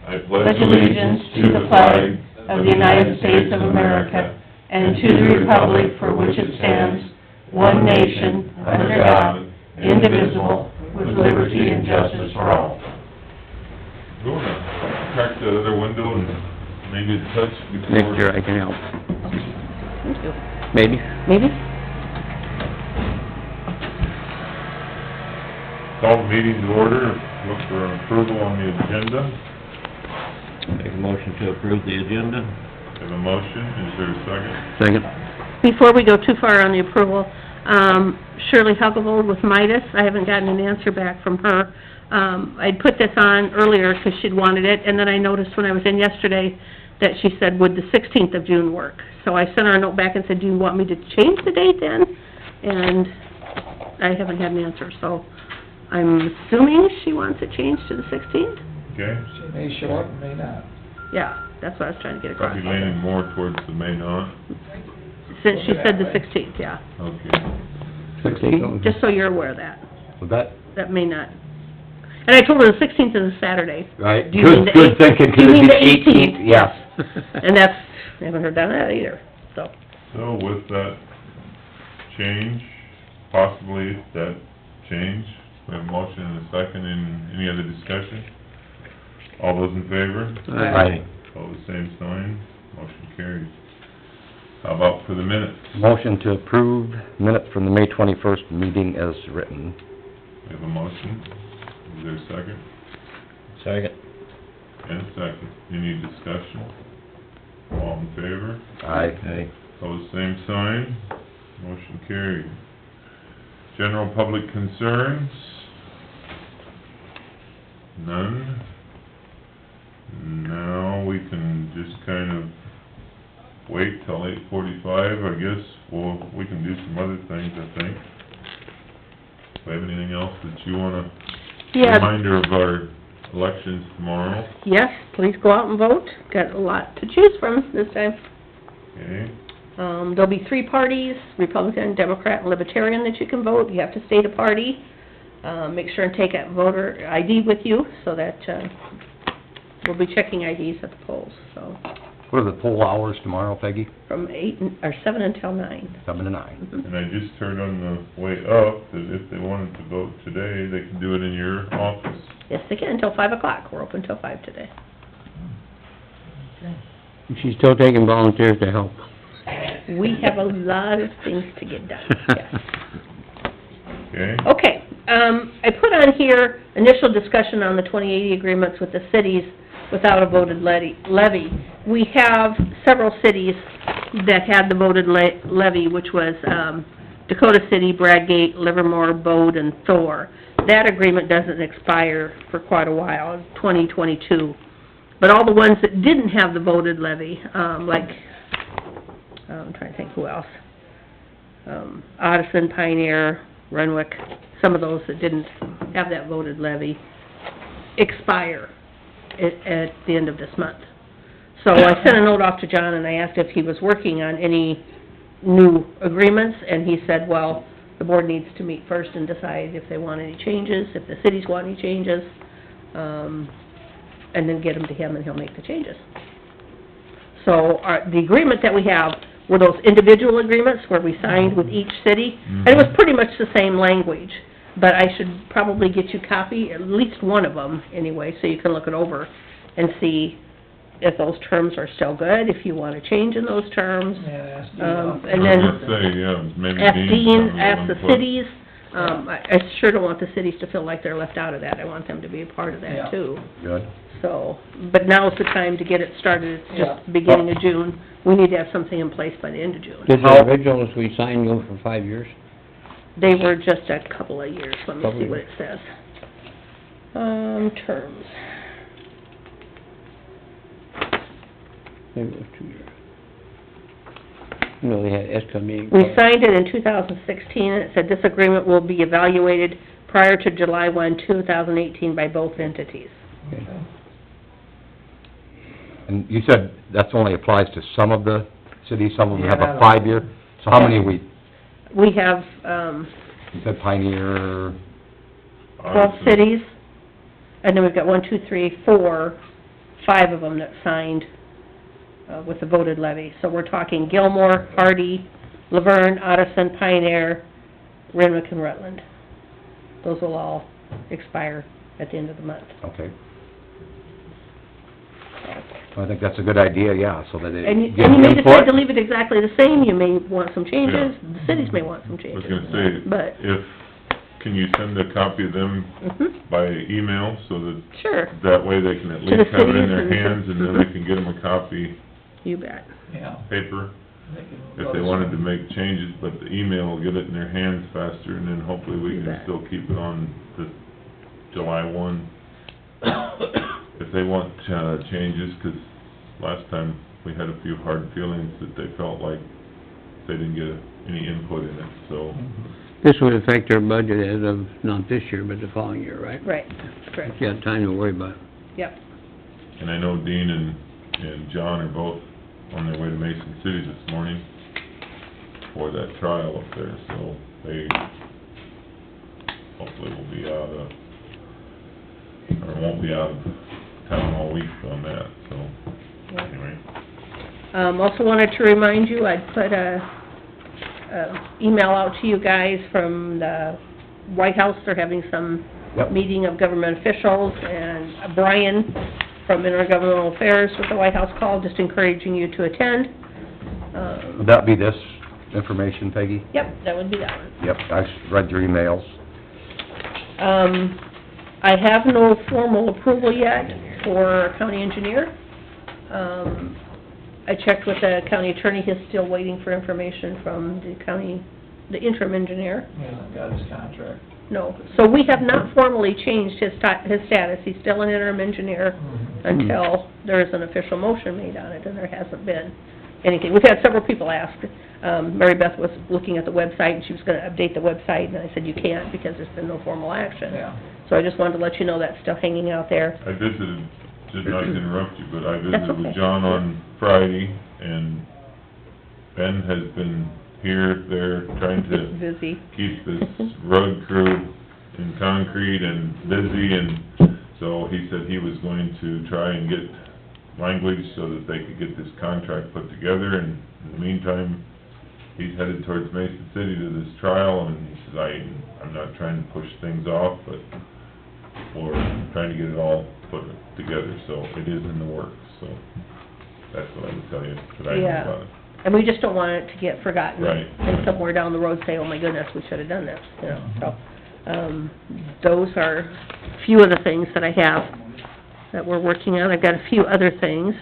I pledge allegiance to the flag of the United States of America and to the republic for which it stands, one nation, under God, indivisible, with liberty and justice for all. Go on, crack the other window and maybe touch before... Next year I can help. Thank you. Maybe. Maybe? Call the meeting to order, look for approval on the agenda. Make a motion to approve the agenda. Have a motion, is there a second? Second. Before we go too far on the approval, Shirley Huckelvold with Midas, I haven't gotten an answer back from her. I'd put this on earlier because she'd wanted it, and then I noticed when I was in yesterday that she said, would the 16th of June work? So I sent her a note back and said, do you want me to change the date then? And I haven't had an answer, so I'm assuming she wants it changed to the 16th? Okay, She may show up and may not. Yeah, that's what I was trying to get across. probably leaning more towards the May not. Since she said the 16th, yeah. Okay. 16? Just so you're aware of that. Was that, That may not. And I told her the 16th is a Saturday. right? Do you mean the Good thinking, Do you mean the 18th, 18th? yes. And that's, I haven't heard that either, so. So with that change, possibly that change, we have a motion and a second, and any other discussion? All those in favor? Aye. All the same sign, motion carries. How about for the minutes? Motion to approve minutes from the May 21st meeting as written. We have a motion, is there a second? Second. And a second, any discussion? All in favor? Aye. Pose same sign, motion carried. General public concerns? None? Now we can just kind of wait till 8:45, I guess, we can do some other things, I think. Do you have anything else that you wanna, Yeah, reminder of our elections tomorrow, yes, please go out and vote. Got a lot to choose from this time. okay? There'll be three parties, Republican, Democrat, and Libertarian, that you can vote. You have to state a party. Make sure and take a voter ID with you, so that, we'll be checking IDs at the polls, so, What are the poll hours tomorrow, Peggy? from 7 until 9. 7 to 9. Mhm. And I just heard on the way up that if they wanted to vote today, they can do it in your office. Yes, they can, until 5 o'clock. We're open till 5 today. She's still taking volunteers to help. We have a lot of things to get done, yes. Okay? Okay, I put on here initial discussion on the 2080 agreements with the cities without a voted levy. We have several cities that had the voted levy, which was, Dakota City, Bradgate, Livermore, Bode, and Thor. That agreement doesn't expire for quite a while, 2022. But all the ones that didn't have the voted levy, like, I'm trying to think who else, Odison, Pioneer, Renwick, some of those that didn't have that voted levy, expire at the end of this month. So I sent a note off to John and I asked if he was working on any new agreements, and he said, well, the board needs to meet first and decide if they want any changes, if the cities want any changes, and then get them to him and he'll make the changes. So the agreement that we have were those individual agreements where we signed with each city, and it was pretty much the same language, but I should probably get you a copy, at least one of them anyway, so you can look it over and see if those terms are still good, if you want to change in those terms. Yeah, that's And then I was gonna say, yeah, maybe ask Dean Dean, come ask in the and put- cities. I sure don't want the cities to feel like they're left out of that. I want them to be a part of Yeah. that too. Good. So, but now's the time to get it started. It's just the beginning of June. We need to have something in place by the end of June. Did the originals we signed go for 5 years? They were just a couple of years. Let me Couple see of what it says. Terms. Maybe it was 2 years. No, they had estimated. We signed it in 2016, and it said this agreement will be evaluated prior to July 1, 2018 by both entities. Okay. And you said that's only applies to some of the cities, some of them have Yeah, a 5-year? So how many We have, you said 5 of them that signed, with the voted levy. So we're talking Gilmore, Hardy, Laverne, Odison, Pioneer, Renwick, and Rutland. Those will all expire at the end of the month. Okay. I think that's a good idea, yeah, so that it And you gives may decide input. to leave it exactly the same, you may want some changes, the cities may want some I was changes. gonna say, But, can you send a copy of them mhm, by email, so that, sure, that way they can at To the least have it in cities their and- hands, and then mhm. they can get them a copy, you bet. Yeah. paper, They can if let they us wanted to know. make changes, but the email will get it in their hands faster, and then hopefully we You can bet. still keep it on the July 1. If they want, changes, 'cause last time we had a few hard feelings that they felt like they didn't get any input in it, so. This would affect our budget as of, not this year, but the following year, right? Right, correct, You got time to worry about it. yep. And I know Dean and John are both on their way to Mason City this morning for that trial up there, so they hopefully will be out of, or won't be out of town all week on that, so, anyway. Also wanted to remind you, I'd put a email out to you guys from the White House. They're having some Yep. meeting of government officials, and Brian from Intergovernmental Affairs with the White House called, just encouraging you to attend. Would that be this information, Peggy? Yep, that would be that one. Yep, I read your emails. I have no formal approval yet for our county engineer. I checked with the county attorney, he's still waiting for information from the interim engineer. Yeah, got his contract. No, so we have not formally changed his status, he's still an interim engineer until there is an official motion made on it, and there hasn't been anything. We've had several people ask. Mary Beth was looking at the website, and she was gonna update the website, and I said, you can't, because there's been no formal action. Yeah. So I just wanted to let you know that's still hanging out there. I visited, did not interrupt you, but I That's visited with okay. John on Friday, and Ben has been here, there, trying to Busy. keep this road crew in concrete and busy, and so he said he was going to try and get language so that they could get this contract put together, and in the meantime, he's headed towards Mason City to this trial, and he says, I'm not trying to push things off, but we're trying to get it all put together, so it is in the works, so that's what I would tell you, that I know Yeah. about it. And we just don't want it to get forgotten. Right. And somewhere down the road say, oh my goodness, we should've done this, you know, so. Those are a few of the things that I have that we're working on. I've got a few other things.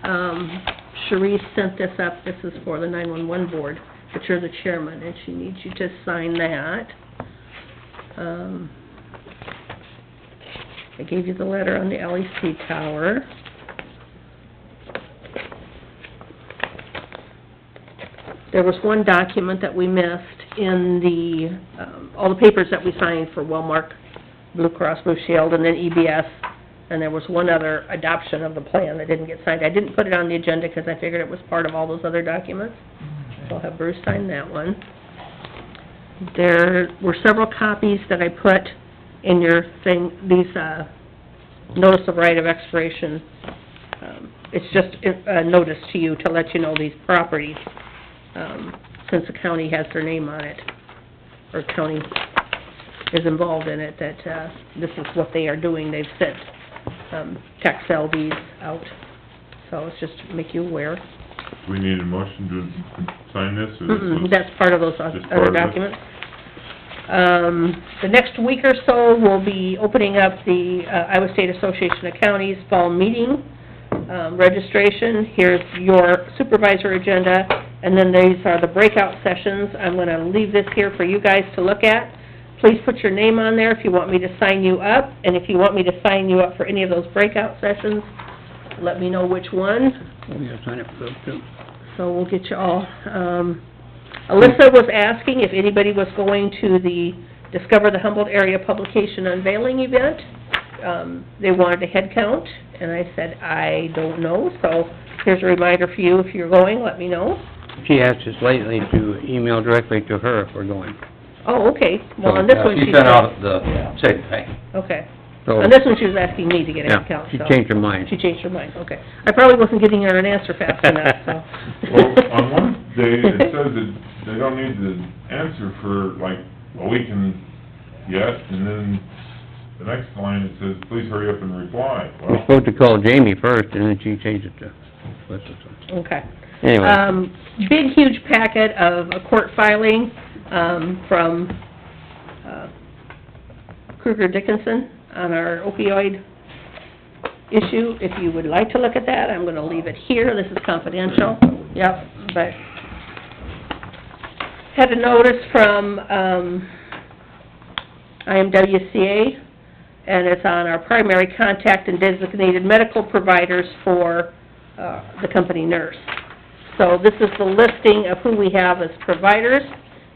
Sharice sent this up, this is for the 911 board, but you're the chairman, and she needs you to sign that. I gave you the letter on the LEC tower. There was one document that we missed in the, all the papers that we signed for Wellmark, Blue Cross Blue Shield, and then EBS, and there was one other adoption of the plan that didn't get signed. I didn't put it on the agenda because I figured it was part of all those other documents, so I'll have Bruce sign that one. There were several copies that I put in your thing, these, notice of right of expiration. It's just a notice to you to let you know these properties, since the county has their name on it, or county is involved in it, that, this is what they are doing. They've sent, tax LVs out, so it's just to make you aware. Do we need a motion to sign this, or this was... That's part of those Just part other of it? documents. The next week or so, we'll be opening up the Iowa State Association of Counties Fall Meeting registration. Here's your supervisor agenda, and then these are the breakout sessions. I'm gonna leave this here for you guys to look at. Please put your name on there if you want me to sign you up, and if you want me to sign you up for any of those breakout sessions, let me know which one. We gotta sign up for those too. So we'll get you all. Alyssa was asking if anybody was going to the Discover the Humboldt Area Publication Unveiling event. They wanted a head count, and I said, I don't know, so here's a reminder for you, if you're going, let me know. She asked us lately to email directly to her if we're going. Oh, okay, well, on this one She she sent said... out the same thing. Okay, So, On this one, she was asking me to get a yeah, head count, she so... changed her mind. She changed her mind, okay. I probably wasn't giving her an answer fast enough, so... Well, on one day, it says that they don't need the answer for like a week and yet, and then the next line it says, please hurry up and reply. We're Well, supposed to call Jamie first, and then she changed it to Lisa, so. Okay. Anyway. Big, huge packet of a court filing, from, Kruger Dickinson on our opioid issue. If you would like to look at that, I'm gonna leave it here, this is confidential. Yep, but had a notice from, IMWCA, and it's on our primary contact and designated medical providers for, the company nurse. So this is the listing of who we have as providers.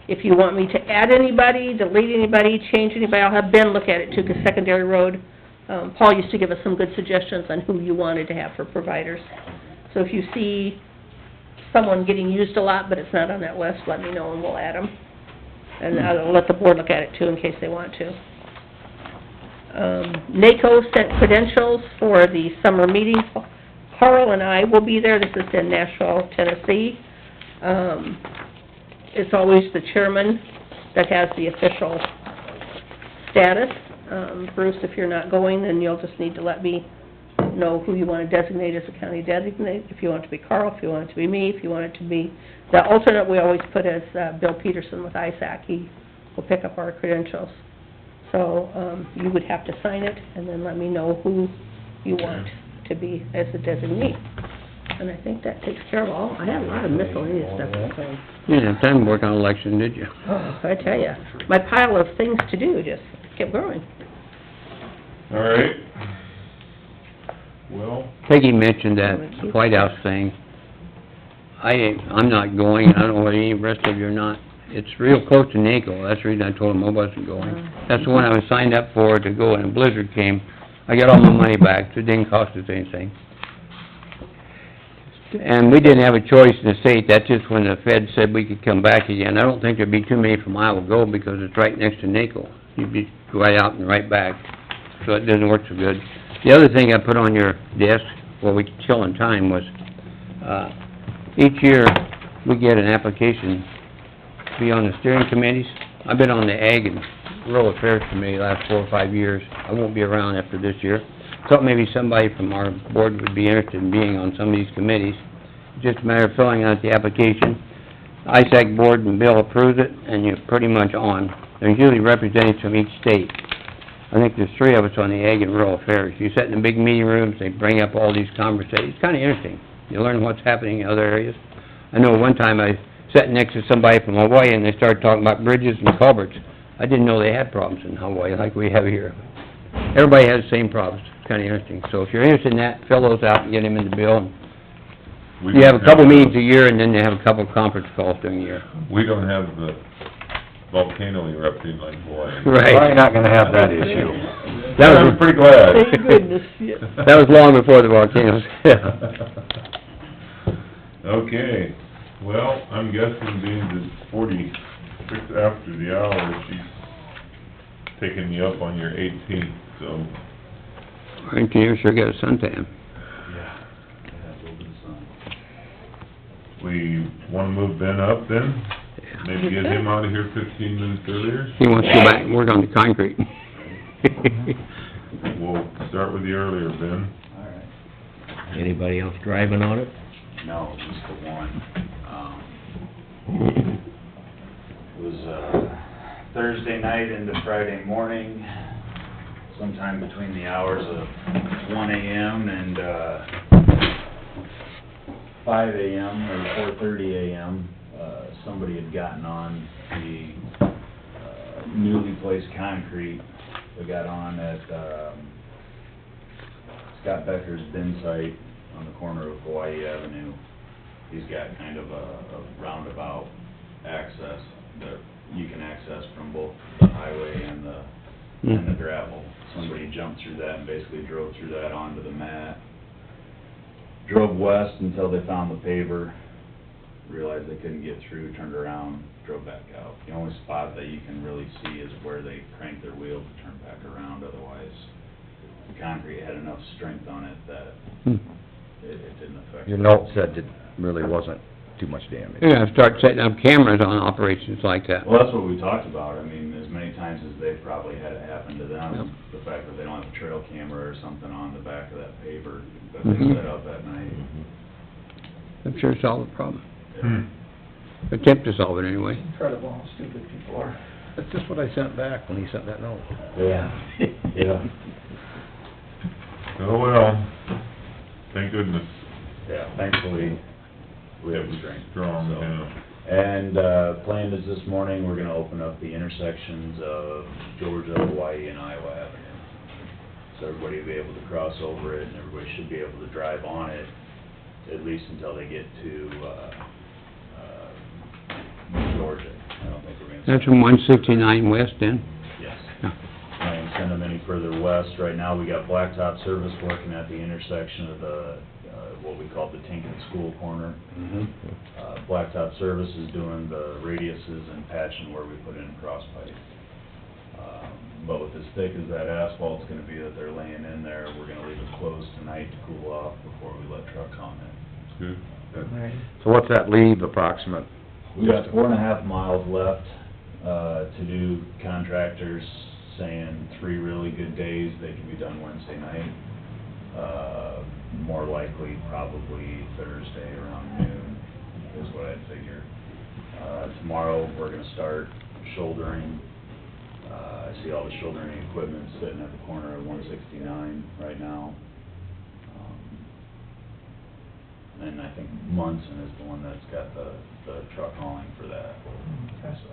If you want me to add anybody, delete anybody, change anybody, I'll have Ben look at it too, 'cause Secondary Road, Paul used to give us some good suggestions on who you wanted to have for providers. So if you see someone getting used a lot, but it's not on that list, let me know and we'll add them. And I'll let the board look at it too, in case they want to. NACO sent credentials for the summer meeting. Carl and I will be there, this is in Nashville, Tennessee. It's always the chairman that has the official status. Bruce, if you're not going, then you'll just need to let me know who you want to designate as a county designate. If you want it to be Carl, if you want it to be me, if you want it to be... The alternate we always put as Bill Peterson with ISAC. He will pick up our credentials. So, you would have to sign it, and then let me know who you want to be as the designee. And I think that takes care of all. I had a lot of miscellaneous stuff, so... You didn't have time to work on election, did you? Oh, I tell ya, my pile of things to do just kept growing. all right. Well, Peggy mentioned that White House thing. I'm not going, I don't know whether any rest of you are not. It's real close to NACO, that's the reason I told them I wasn't going. That's the one I was signed up for to go, and a blizzard came. I got all my money back, so it didn't cost us anything. And we didn't have a choice in the state, that's just when the Fed said we could come back again. I don't think there'd be too many from Iowa go, because it's right next to NACO. You'd be right out and right back, so it doesn't work so good. The other thing I put on your desk, while we kill in time, was, each year, we get an application to be on the steering committees. I've been on the Ag and Rural Affairs Committee the last 4 or 5 years. I won't be around after this year. Thought maybe somebody from our board would be interested in being on some of these committees. Just a matter of filling out the application. ISAC board and Bill approves it, and you're pretty much on. There's usually representatives from each state. I think there's 3 of us on the Ag and Rural Affairs. You sit in the big meeting rooms, they bring up all these conversations. It's kinda interesting. You learn what's happening in other areas. I know one time I sat next to somebody from Hawaii, and they started talking about bridges and culverts. I didn't know they had problems in Hawaii like we have here. Everybody has the same problems. It's kinda interesting. So if you're interested in that, fill those out and get them in the bill. we You have a don't couple the- meetings a year, and then they have a couple conference calls during the year. We don't have the volcano erupting like Hawaii. Probably Right. not gonna have that issue. That I'm was, pretty glad. Thank goodness, yeah. that was long before the volcanoes. Okay, well, I'm guessing being it's 46 after the hour, she's taking me up on your 18th, so... Our engineer sure got a suntan. We wanna move Ben up then? Maybe get him out of here 15 minutes earlier? He wants to go back and work on the concrete. We'll start with you earlier, Ben. Anybody else driving on it? No, just the one. It was, Thursday night into Friday morning, sometime between the hours of 1 AM and, 5 AM or 4:30 AM, somebody had gotten on the, newly placed concrete. They got on at, Scott Becker's bin site on the corner of Hawaii Avenue. He's got kind of a roundabout access that you can access from both the highway and the gravel. Somebody jumped through that and basically drove through that onto the mat. Drove west until they found the paver, realized they couldn't get through, turned around, drove back out. The only spot that you can really see is where they crank their wheel to turn back around, otherwise the concrete had enough strength on it that it didn't affect. Your note said it really wasn't too much damage. Yeah, start setting up cameras on operations like that. Well, that's what we talked about. I mean, as many times as they've probably had it happen to them, the fact that they don't have a trail camera or something on the back of that paver that they set up at night. I'm sure solve the problem. Hmm. Attempt to solve it anyway. Incredible how stupid people are. That's just what I sent back when he sent that note. Yeah, yeah, Oh, well, thank goodness. yeah, thankfully, we have It was strength. strong, so. yeah. And, plan is this morning, we're gonna open up the intersections of Georgia, Hawaii, and Iowa Avenue. So everybody will be able to cross over it, and everybody should be able to drive on it, at least until they get to, Georgia. I don't think we're gonna. That's from 169 west then? Yes. Yeah. I ain't send them any further west. Right now, we got Blacktop Service working at the intersection of the, what we call the Tinkin School corner. Blacktop Service is doing the radiuses and patching where we put in cross pipe. But with as thick as that asphalt's gonna be that they're laying in there, we're gonna leave it closed tonight to cool off before we let trucks on it. Good. So what's that leave approximate? We got 4.5 miles left, to do. Contractors saying 3 really good days, they can be done Wednesday night. More likely, probably Thursday around noon is what I'd figure. Tomorrow, we're gonna start shouldering. I see all the shouldering equipment sitting at the corner of 169 right now. And I think Munson is the one that's got the truck hauling for that, so.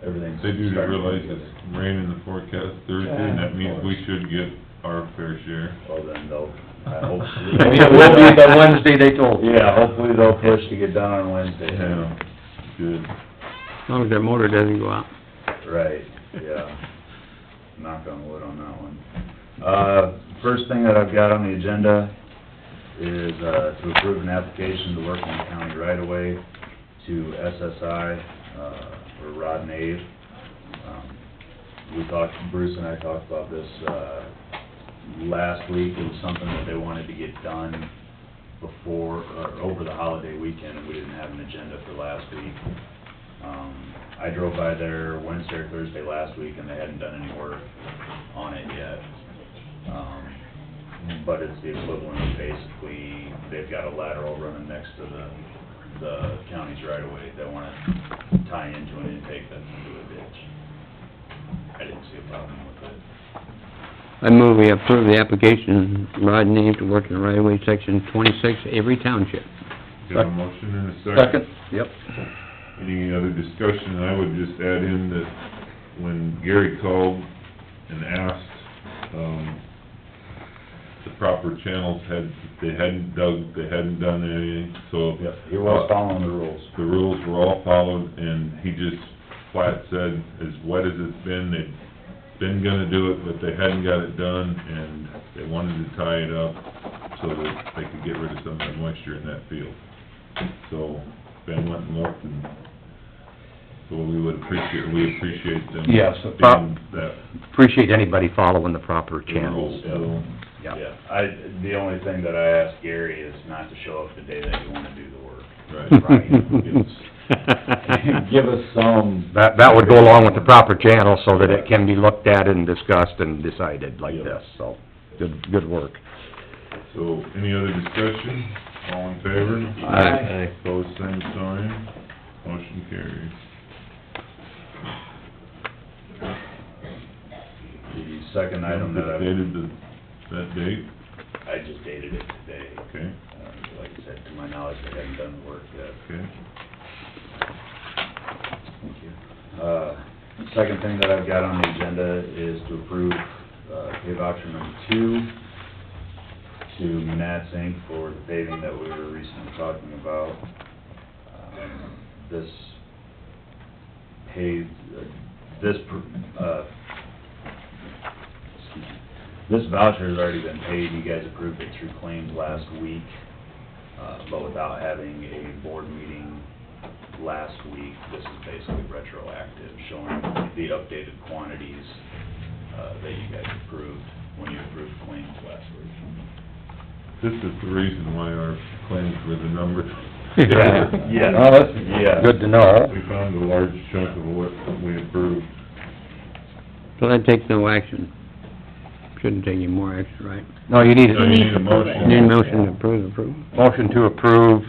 Everything's. They do starting to realize get it's rain in the forecast Thursday, and that means we should get our fair share. Well, then they'll, hopefully. Maybe it will be the Wednesday they told you. Yeah, hopefully they'll push to get done on Wednesday. Yeah, good. As long as their motor doesn't go out. Right, yeah. Knock on wood on that one. First thing that I've got on the agenda is, to approve an application to work in the county right away to SSI, for Rod Nave. Bruce and I talked about this, last week. It was something that they wanted to get done before, or over the holiday weekend, and we didn't have an agenda for last week. I drove by there Wednesday or Thursday last week, and they hadn't done any work on it yet. But it's the equivalent of basically, they've got a lateral running next to the county's right of way. They wanna tie into an intake that's into a ditch. I didn't see a problem with it. I move we approve the application, Rod Nave to work in the right-of-way, section 26, Avery Township. Got a motion and a Second, yep. Any other discussion? I would just add in that when Gary called and asked, the proper channels they hadn't dug, they hadn't done anything, so. Yep, he was following the rules. The rules were all followed, and he just flat said, as wet as it's been, they'd been gonna do it, but they hadn't got it done, and they wanted to tie it up so that they could get rid of some of that moisture in that field. So Ben went and looked, and so we appreciate them. Yes, being that appreciate anybody following the proper channels. rules, so. Yeah. The only thing that I asked Gary is not to show up the day that you wanna do the work. Right. Give us some. That would go along with the proper channel so that it can be looked at and discussed and decided like Yep. this, so, good work. So, any other discussion? All in favor? Aye. Pose same sign, motion carries. The second item that Dated that date? I just dated it today. Okay, Like I said, to my knowledge, they haven't done the work yet. okay. Thank you. Second thing that I've got on the agenda is to approve, pay voucher number 2 to Manats Inc. for the paving that we were recently talking about. This paved, this voucher has already been paid. You guys approved it through claims last week, but without having a board meeting last week. This is basically retroactive, showing the updated quantities that you guys approved when you approved claims last week. This is the reason why our claims were the number. Yeah. Oh, that's Yeah. good to know. We found a large chunk of what we approved. So that takes no action. Shouldn't take any more action, right? No, you need, So you need a motion. Need a motion to approve. motion to approve,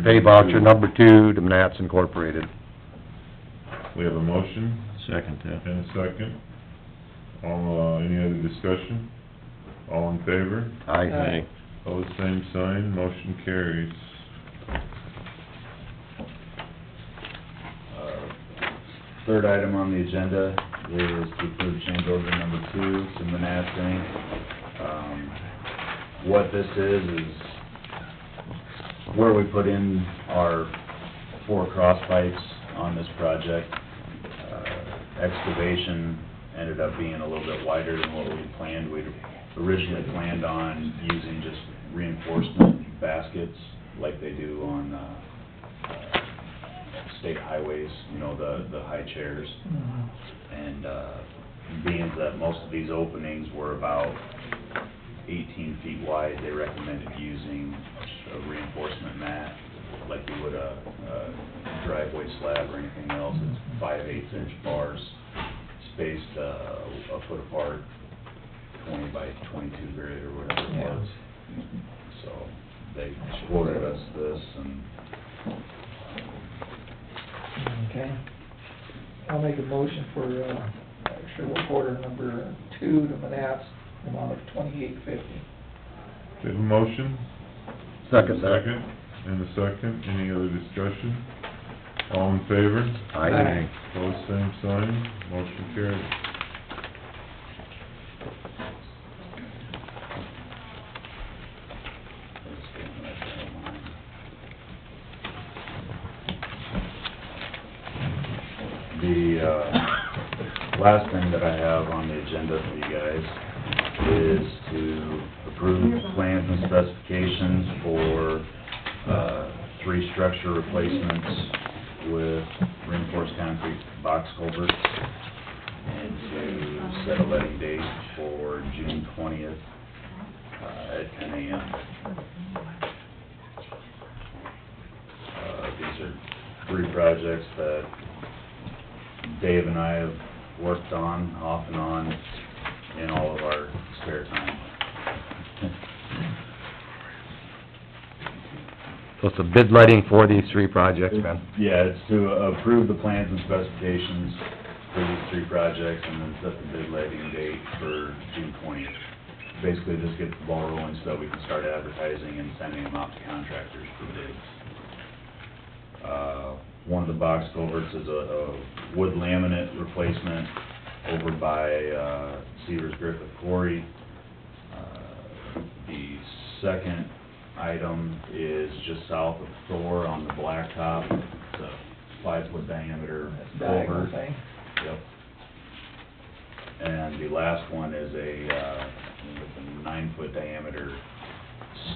pay voucher number 2 to Manats Incorporated. We have a motion Second that. and a second. All, any other discussion? All in favor? Aye. Pose same sign, motion carries. Third item on the agenda is to approve change order number 2 to Manats Inc. What this is where we put in our 4 cross pipes on this project. Excavation ended up being a little bit wider than what we planned. We originally planned on using just reinforcement baskets like they do on state highways, you know, the high chairs. And being that most of these openings were about 18 feet wide, they recommended using a reinforcement mat like you would a driveway slab or anything else. It's 5/8 inch bars spaced a foot apart, 20 by 22 grid or whatever it was. So they quoted us this, and Okay. I'll make a motion for, actually work order number 2 to Manats, amount of $28.50. We have a motion? Second that. Second, and a second. Any other discussion? All in favor? Aye. Pose same sign, motion carries. the, last thing that I have on the agenda for you guys is to approve plans and specifications for, 3 structure replacements with reinforced concrete box culverts, and to set a letting date for June 20th, at 10 a.m. These are 3 projects that Dave and I have worked on, off and on, in all of our spare time. So it's a bid letting for these 3 projects, Ben? Yeah, it's to approve the plans and specifications for these 3 projects, and then set the bid letting date for June 20th. Basically, just get the ball rolling so that we can start advertising and sending them out to contractors for bids. One of the box culverts is a wood laminate replacement over by Severs Griffith Quarry. The second item is just south of Thor on the blacktop. It's a 5-foot diameter culvert. Yep. And the last one is a 9-foot diameter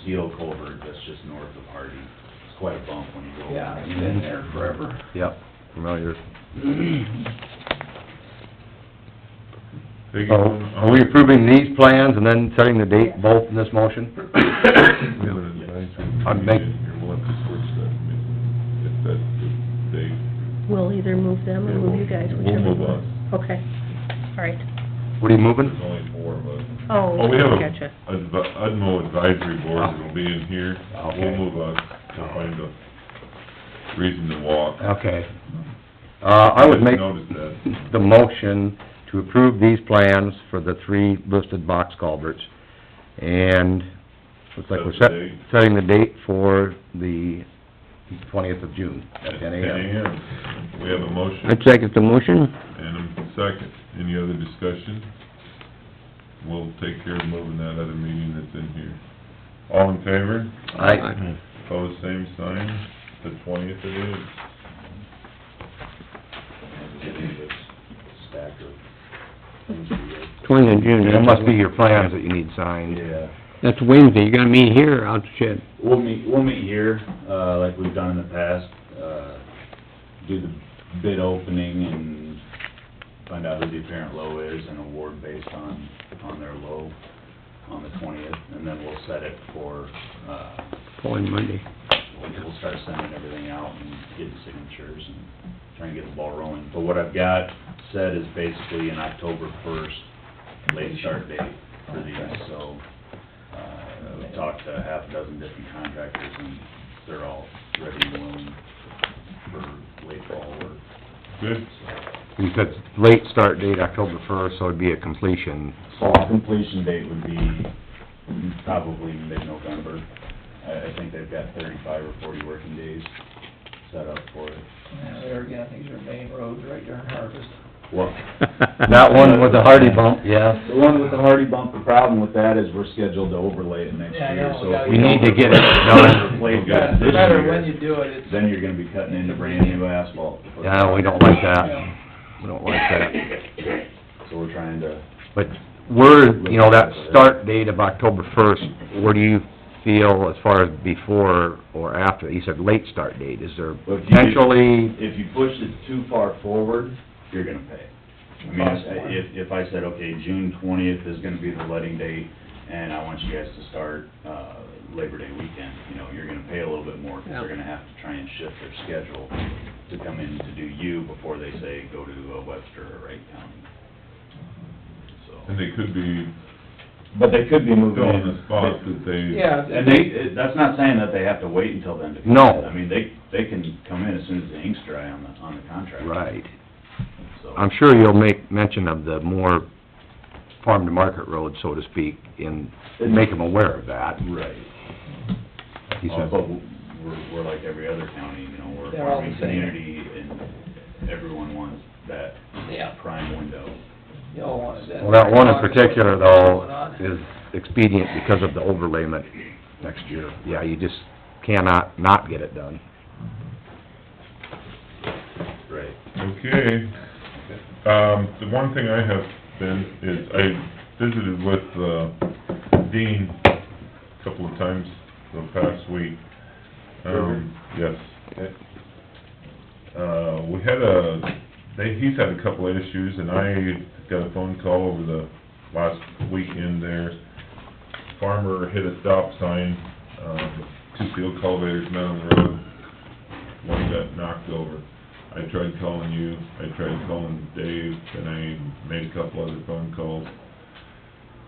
steel culvert that's just north of Hardy. It's quite a bump when you go. Yeah, it's been there forever. Yep, familiar. Peggy, So, are we approving these plans and then setting the date both in this motion? We have an advisory I'd make- committee, and we'll have to switch that, if that's the date. We'll either move them or move you guys, We'll whichever. move us. Okay, all right. What are you moving? There's only 4 of us. Oh, We have gotcha. a UDMO advisory board that'll be in here. Okay. We'll move us to find a reason to walk. Okay. I would make Notice that. the motion to approve these plans for the 3 listed box culverts. And looks like we're Set the date. setting the date for the 20th of June at 10 a.m. 10 a.m. We have a motion I'd second the motion. and a second. Any other discussion? We'll take care of moving that other meeting that's in here. All in favor? Aye. Pose same sign. The 20th it is. Stack of. 20th of June. It must be your plans that you need signed. Yeah. That's Wednesday, you're gonna meet here or out the shed? We'll meet here, like we've done in the past, do the bid opening and find out who the apparent low is and award based on their low on the 20th, and then we'll set it for, Following Monday. we'll start sending everything out and getting signatures and try and get the ball rolling. But what I've got set is basically an October 1st late start date for these, so, we've talked to half a dozen different contractors, and they're all ready and willing for late fall work. Good. You said late start date, October 1st, so it'd be a completion. So completion date would be probably mid-November. I think they've got 35 or 40 working days set up for it. Yeah, there again, these are main roads right during harvest. Well, That one with the hardy bump, yeah. the one with the hardy bump, the problem with that is we're scheduled to overlay it next Yeah, I year, know, so. we if gotta We don't need to get it replace done. it this No matter year, when you do it, it's... then you're gonna be cutting into brand new asphalt. Yeah, we don't like that. We don't like that. So we're trying to, But that start date of October 1st, where do you feel as far as before or after? You said late start date, is there Well, if you- potentially, if you push it too far forward, you're gonna pay. I mean, if I said, okay, June 20th is gonna be the letting date, and I want you guys to start, Labor Day weekend, you're gonna pay a little bit more, because they're gonna have to try and shift their schedule to come in to do you before they say, go to Webster or Wright County. So, And they could be but they could be moving still in. in the spot that they... Yeah, And that's not saying that they have to wait until then to come in. No. I mean, they can come in as soon as the ink's dry on the contract. right? So. I'm sure you'll make mention of the more farm-to-market roads, so to speak, and make them aware of that. Right. He said, But we're like every other county, we're a They're all the farming same. community, and everyone wants that Yeah. prime window. You all want that. well, that one in particular though is expedient because of the overlayment next year. Yeah, you just cannot not get it done. Right. Okay. The one thing I have been is I visited with Dean a couple of times the past week. Yes. We had he's had a couple of issues, and I got a phone call over the last weekend there. Farmer hit a stop sign, two field cultivators met on the road, one got knocked over. I tried calling you, I tried calling Dave, and I made a couple other phone calls.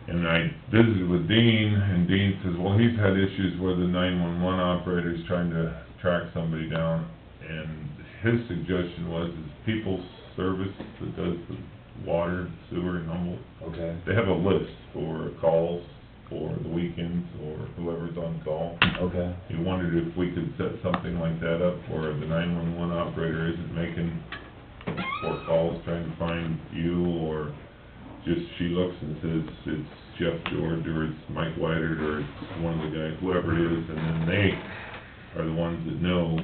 And I visited with Dean, and Dean says, well, he's had issues where the 911 operator's trying to track somebody down. And his suggestion was, is People's Service that does the water, sewer in Humboldt, Okay. they have a list for calls for the weekends or whoever's on call. Okay. He wondered if we could set something like that up where the 911 operator isn't making 4 calls trying to find you, or just she looks and says it's Jeff George, or it's Mike Whitert, or it's one of the guys, whoever it is, and then they are the ones that know.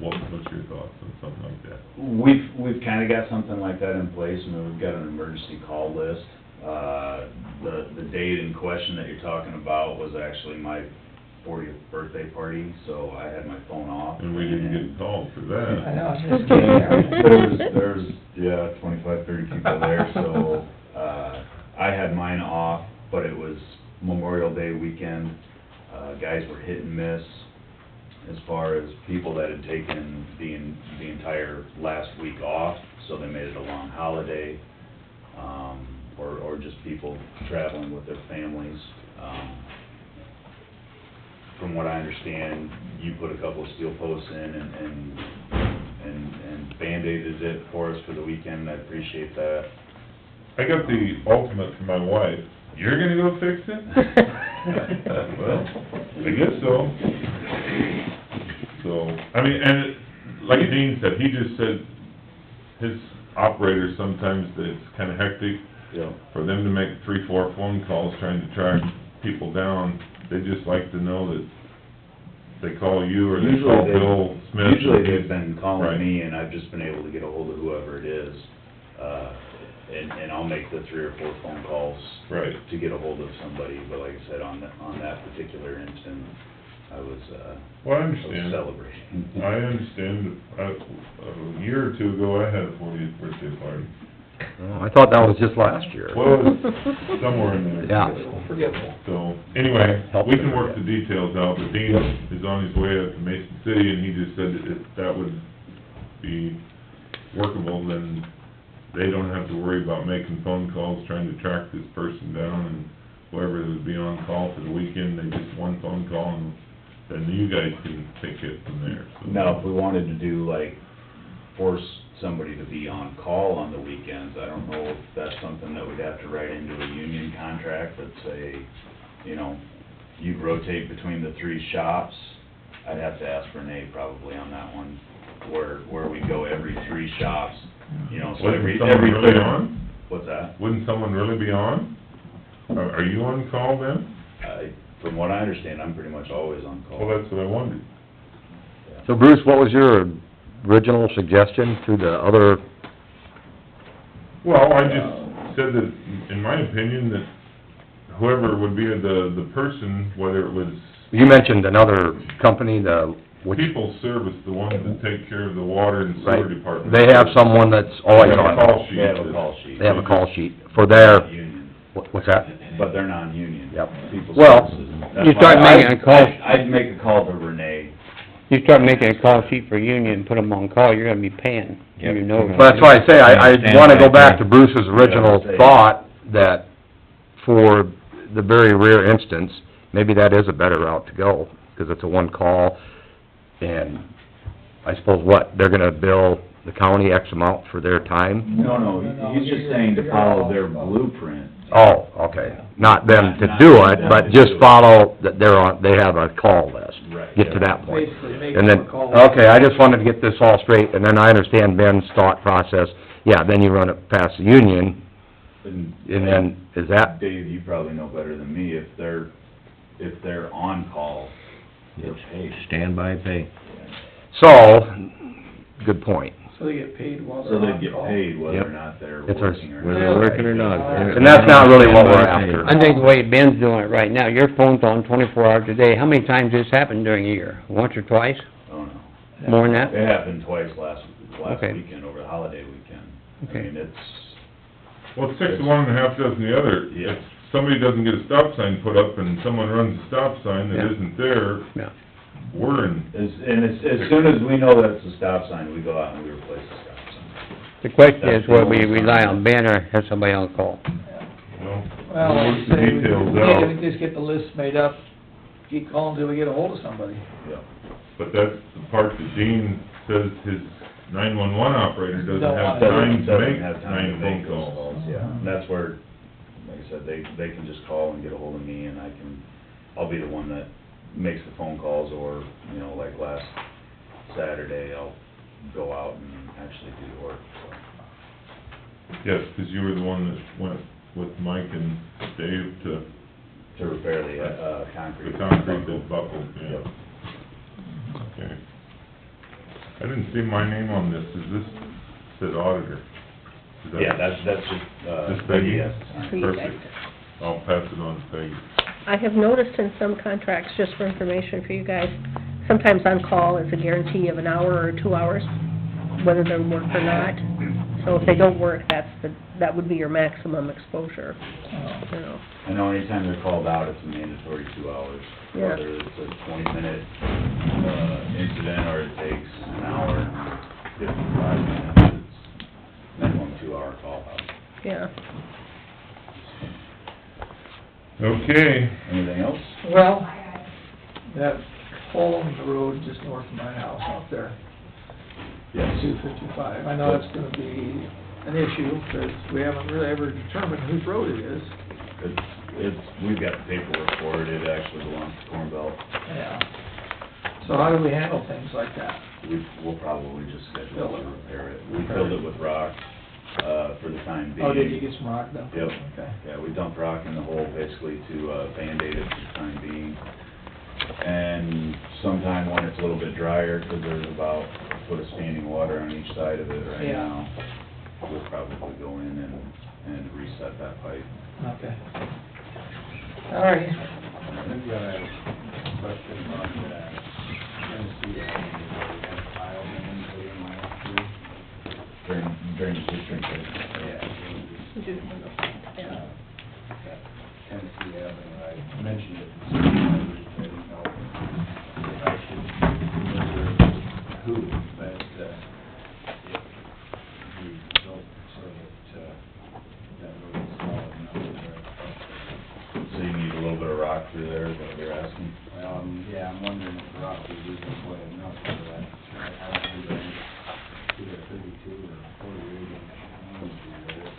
What's your thoughts on something like that? We've kinda got something like that in place, we've got an emergency call list. The date in question that you're talking about was actually my 40th birthday party, so I had my phone off. And we didn't get called for that. I know, I was just kidding. There's 25, 30 people there, so, I had mine off, but it was Memorial Day weekend. Guys were hit and miss as far as people that had taken the entire last week off, so they made it a long holiday, or just people traveling with their families. From what I understand, you put a couple of steel posts in and Band-Aided it for us for the weekend, I appreciate that. I got the ultimate from my wife. You're gonna go fix it? Well, I guess so. So, I mean, and like Dean said, he just said his operators sometimes, it's kinda hectic. Yeah. For them to make 3, 4 phone calls trying to track people down, they just like to know that they call you or they call Bill Smith. Usually they've been calling Right. me, and I've just been able to get a hold of whoever it is. And I'll make the 3 or 4 phone calls Right. to get a hold of somebody, but like I said, on that particular instant, I was Well, I understand. celebrating. I understand. A year or two ago, I had a 40th birthday party. Oh, I thought that was just last year. Well, it's somewhere in there. Yeah. Forgettable. So, anyway, Help we them can work the forget. details out, but Dean is on his way up to Mason City, and he just said that if that would be workable, then they don't have to worry about making phone calls, trying to track this person down, and whoever would be on call for the weekend, they just one phone call, and then you guys can take it from there, so. Now, if we wanted to do like, force somebody to be on call on the weekends, I don't know if that's something that we'd have to write into a union contract that say, you know, you rotate between the 3 shops. I'd have to ask Renee probably on that one, where we go every 3 shops, you know, so every Wouldn't someone really third. on? What's that? Wouldn't someone really be on? Are you on call then? From what I understand, I'm pretty much always on call. Well, that's what I wondered. So Bruce, what was your original suggestion to the other, Well, I just said that, in my opinion, that whoever would be the person, whether it was you mentioned another company, which, People Service, the ones that take care of the water and sewer right, department. they have someone that's always They have a on. call sheet. They have a call sheet. They have a call sheet for their, Union, what's that? but they're non-union. Yep. People Well, Services. you That's why start making a call- I'd make a call to Renee. You start making a call sheet for union, put them on call, you're gonna be paying, you know. Well, that's why I say, I wanna go back to Bruce's original Yeah. thought, that for the very rare instance, maybe that is a better route to go, 'cause it's a one call, and I suppose what, they're gonna bill the county X amount for their time? No, he's just saying to follow their blueprint. Oh, okay, not them to do it, but just follow that they have a call list. Right. Get to that point. Basically, make And them then, a call. okay, I just wanted to get this all straight, and then I understand Ben's thought process. Yeah, then you run it past the union, and then, is that, Dave, you probably know better than me, if they're on call, they're paid. Standby pay. so, good point. So they get paid while So they're they on get call. paid whether Yep. or not they're It's our- working or not. Whether they're working or not. And that's not really what we're after. I think the way Ben's doing it right now, your phone's on 24 hours a day, how many times this happened during a year? Once or twice? Oh, no. More than that? It happened twice last Okay. weekend, over the holiday weekend. Okay. I mean, it's, Well, it's 6 of one and a half dozen the other. Yeah. If somebody doesn't get a stop sign put up and someone runs a stop sign that Yeah. isn't there, Yeah. we're in. as soon as we know that it's a stop sign, we go out and we replace the stop sign. The question is, whether we rely on Ben or have somebody on call. Well, Well, like we'll I work the say, details we out. can just get the list made up, keep calling till we get a hold of somebody. Yeah. But that's the part that Dean says his 911 operator doesn't Don't have want to. time to Doesn't make have time to 9 phone make those calls. calls, yeah. And that's where, like I said, they can just call and get a hold of me, and I'll be the one that makes the phone calls, or, you know, like last Saturday, I'll go out and actually do the work, so. Yes, 'cause you were the one that went with Mike and Dave to To repair the, concrete. the concrete that buckled, yeah. Yep. Okay. I didn't see my name on this, is this, said auditor? Is that- Yeah, that's just, Just Peggy? yes. For you guys. Perfect. I'll pass it on to Peggy. I have noticed in some contracts, just for information for you guys, sometimes on call is a guarantee of an hour or 2 hours, whether they work or not. So if they don't work, that would be your maximum exposure, you know. I know anytime they're called out, it's a mandatory 2 hours. Yeah. Whether it's a 20-minute, incident, or it takes an hour and 55 minutes, it's minimum 2-hour call out. Yeah. Okay, Anything else? Well, that hole in the road just north of my house out there, Yes. 255, I know that's gonna be an issue, because we haven't really ever determined whose road it is. We've got the paperwork for it, it actually belongs to Corn Belt. Yeah. So how do we handle things like that? We'll probably just schedule Fill to it. repair it. We filled it with rock, for the time being. Oh, did you get some rock done? Yep. Okay. Yeah, we dumped rock in the hole basically to, Band-Aid it for the time being. And sometime when it's a little bit drier, 'cause there's about a foot of standing water on each side of it right Yeah. now, we'll probably go in and reset that pipe. Okay. All right. I've got a question about that. Tennessee, file in my Drainage district. Yeah. do when the plant ends. Tennessee Avenue, I mentioned it to Supervisors, I didn't know if I should remember who, but, if we built so that road is solid enough there. So you need a little bit of rock through there, is that what you're asking? Yeah, I'm wondering if rock is even quite enough for that. I don't think either 32 or 48 inch lines through there.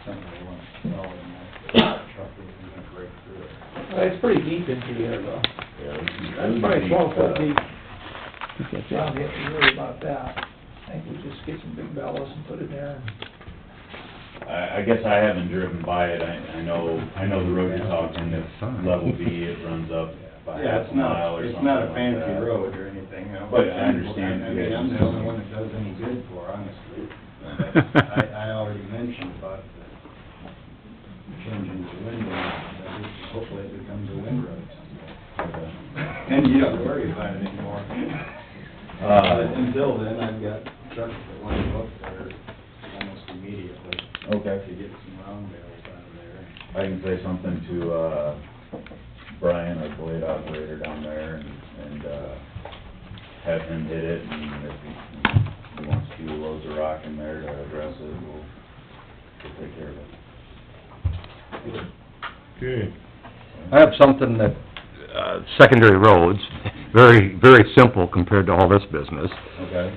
Something I want to solid enough that truck isn't gonna break through it. Well, it's pretty deep into here though. Yeah, this is- That's probably 12 foot deep. That's So I it. don't have to worry about that. I think we just get some big bellows and put it there. I guess I haven't driven by it, I know the road you're talking, it's level B, it runs up by Yeah, half it's a mile or not, something it's not a like fancy that. road or anything, you know. But I understand. I mean, I'm the only one that does any good for, honestly. But I already mentioned about the changing the window, that hopefully it becomes a wind road someday. And you don't worry about it anymore. Until then, I've got trucks that want to go up there almost immediately Okay. to get some round bales out of there. I can say something to, Brian, our blade operator down there, and, have him hit it, and if he wants a few loads of rock in there to address it, we'll take care of it. Okay. I have something that, secondary roads, very, very simple compared to all this business. Okay?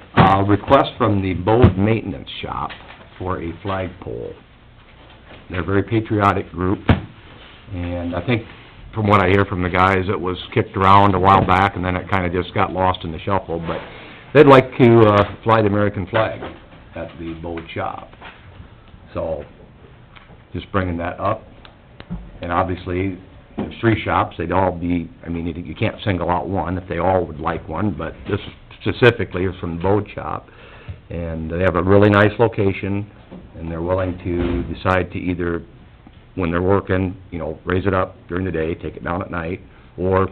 Request from the Bode Maintenance Shop for a flagpole. They're a very patriotic group, and I think from what I hear from the guys, it was kicked around a while back, and then it kinda just got lost in the shuffle, but they'd like to, fly the American flag at the Bode shop. So, just bringing that up, and obviously, there's three shops, they'd all be, I mean, you can't single out one if they all would like one, but this specifically is from the Bode shop. And they have a really nice location, and they're willing to decide to either, when they're working, you know, raise it up during the day, take it down at night, or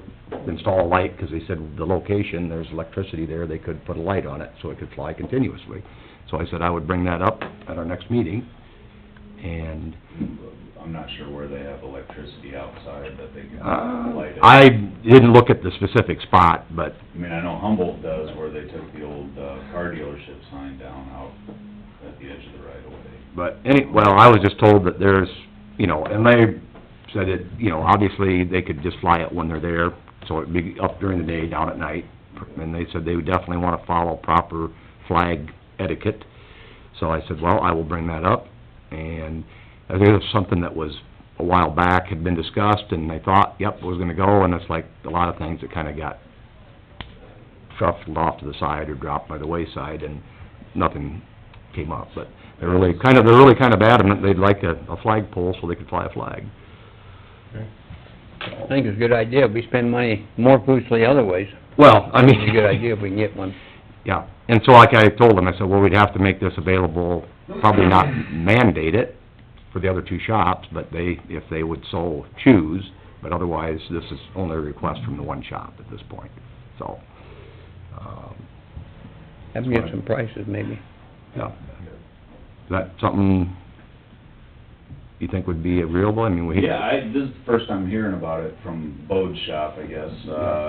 install a light, 'cause they said the location, there's electricity there, they could put a light on it, so it could fly continuously. So I said I would bring that up at our next meeting, and, I'm not sure where they have electricity outside that they can light it. I didn't look at the specific spot, but, I mean, I know Humboldt does, where they took the old, car dealership sign down out at the edge of the right of way. well, I was just told that there's, you know, and they said it, you know, obviously, they could just fly it when they're there, so it'd be up during the day, down at night, and they said they would definitely wanna follow proper flag etiquette. So I said, well, I will bring that up, and I think it was something that was a while back, had been discussed, and they thought, yep, it was gonna go, and it's like a lot of things that kinda got shuffled off to the side or dropped by the wayside, and nothing came up, but they're really kind of adamant they'd like a flagpole so they could fly a flag. I think it's a good idea, we spend money more foolishly other ways. Well, I mean... It's a good idea if we can get one. Yeah, and so like I told them, I said, well, we'd have to make this available, probably not mandate it for the other two shops, but if they would so choose, but otherwise, this is only a request from the one shop at this point, so, Have to get some prices, maybe. yeah. Is that something you think would be agreeable? I mean, Yeah, this is the first time hearing about it from Bode's shop, I guess.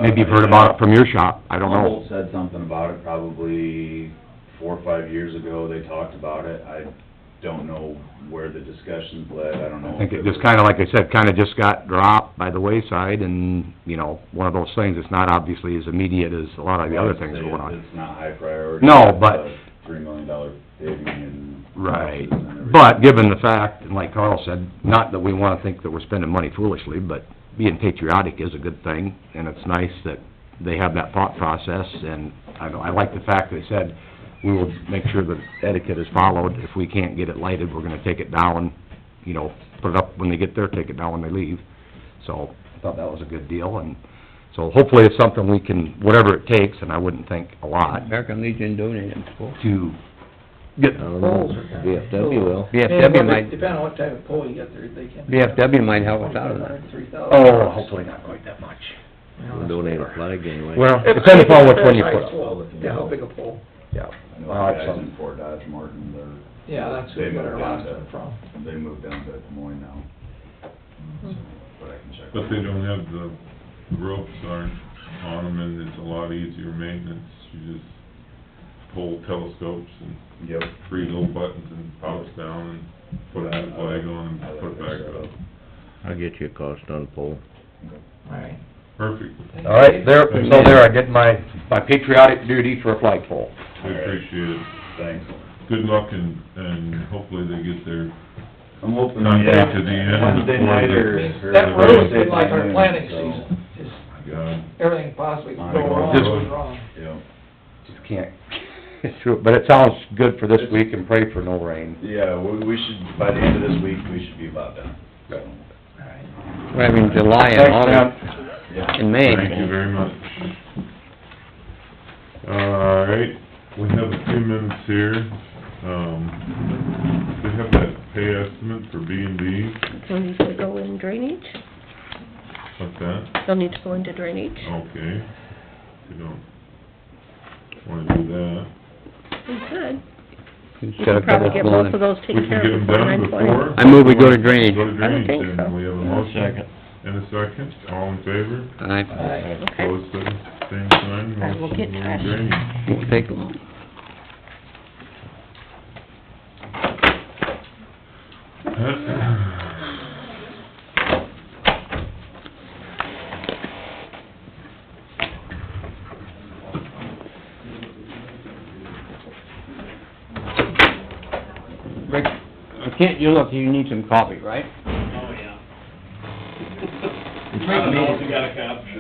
Maybe you've heard about it from your shop, I don't know. Humboldt said something about it probably 4 or 5 years ago, they talked about it. I don't know where the discussions led, I don't know. I think it just kinda, like I said, kinda just got dropped by the wayside, and, you know, one of those things, it's not obviously as immediate as a lot of the other things going on. It's not high priority. No, but- $3 million paving and... Right, houses and everything. but given the fact, and like Carl said, not that we wanna think that we're spending money foolishly, but being patriotic is a good thing, and it's nice that they have that thought process, and I like the fact they said, we will make sure that etiquette is followed. If we can't get it lighted, we're gonna take it down, you know, put it up when they get there, take it down when they leave. So, I thought that was a good deal, and so hopefully it's something we can, whatever it takes, and I wouldn't think a lot, American Legion donated, suppose. to get, Poles are kinda... VFW will. VFW might, Depending on what type of pole you got there, they can... VFW might help us out of that. oh, hopefully not quite that much. We'll donate a flag anyway. Well, depends upon which one you put up. Yeah, how big a pole. Yeah. I know Well, the it's guys some- in Fort Dodge, Martin, Yeah, that's where we got our last one from. They moved down to Des Moines now. So, but I can check. But they don't have the ropes aren't on them, and it's a lot easier maintenance. You just pull telescopes and Yep. three little buttons and pops down and put the flag on and put it back up. I'll get you a cost on pole. All right. Perfect. All right, I did my patriotic duty for a flagpole. We appreciate it. Thanks. Good luck and hopefully they get their I'm hoping, contract to the end Wednesday before night the... or... That road's been like our planning So, season, just God. everything possibly can go Ongoing wrong, Just- goes wrong. Yeah. Just can't get through it, but it sounds good for this week, and pray for no rain. Yeah, we should, by the end of this week, we should be about done. So, All right. We're having July and Thanks, August yeah. and May. Thank you very much. All right, we have a few minutes here. We have that pay estimate for B and B. They'll need to go in drainage, What's that? they'll need to go into drainage. Okay. We don't wanna do that. We could. We Instead could of probably both get going. both of those We taken can care get of them before done 9:20. before. I move we go to drainage. Go to drainage, think then so. we have a motion. And a second, all in favor? Aye. Okay. Opposed, same sign, I will get motion trash. drainage. Won't take long. Rick, Kent, you look, you need some coffee, right?